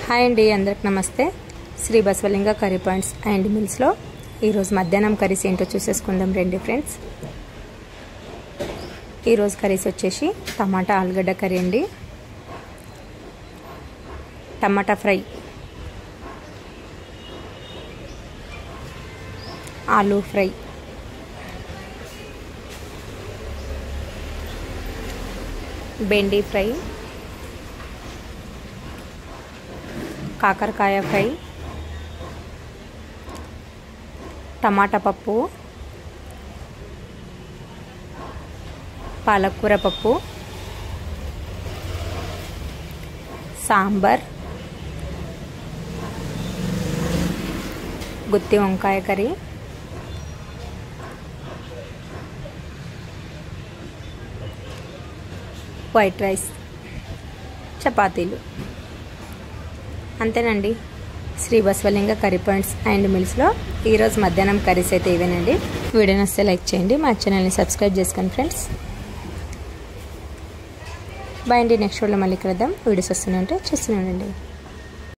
Hi అండి, అందరికి నమస్తే. Shri Basavalinga curry points and మిల్స్లో ఈరోజు మధ్యాహ్నం కర్రీస్ ఏంటో చూసేసుకుందాం రండి ఫ్రెండ్స్. ఈరోజు కర్రీస్ వచ్చేసి టమాటా ఆలుగడ్డ కర్రీ అండి, tomato fry, aloo fry, బెండి fry, కాకరకాయ ఫ్రై, టమాటా పప్పు, పాలకూర పప్పు, సాంబార్, గుత్తి వంకాయ కర్రీ, వైట్ రైస్, చపాతీలు. అంతేనండి. Shri Basavalinga curry points and మిల్స్లో ఈరోజు మధ్యాహ్నం కర్రీస్ అయితే ఇవేనండి. వీడియో నచ్చితే లైక్ చేయండి, మా ఛానల్ని సబ్స్క్రైబ్ చేసుకోండి ఫ్రెండ్స్. బాయ్ అండి. నెక్స్ట్ వీడియోలో మళ్ళీ కలుద్దాం. వీడియోస్ వస్తూనే ఉంటే చూస్తూనే ఉండండి.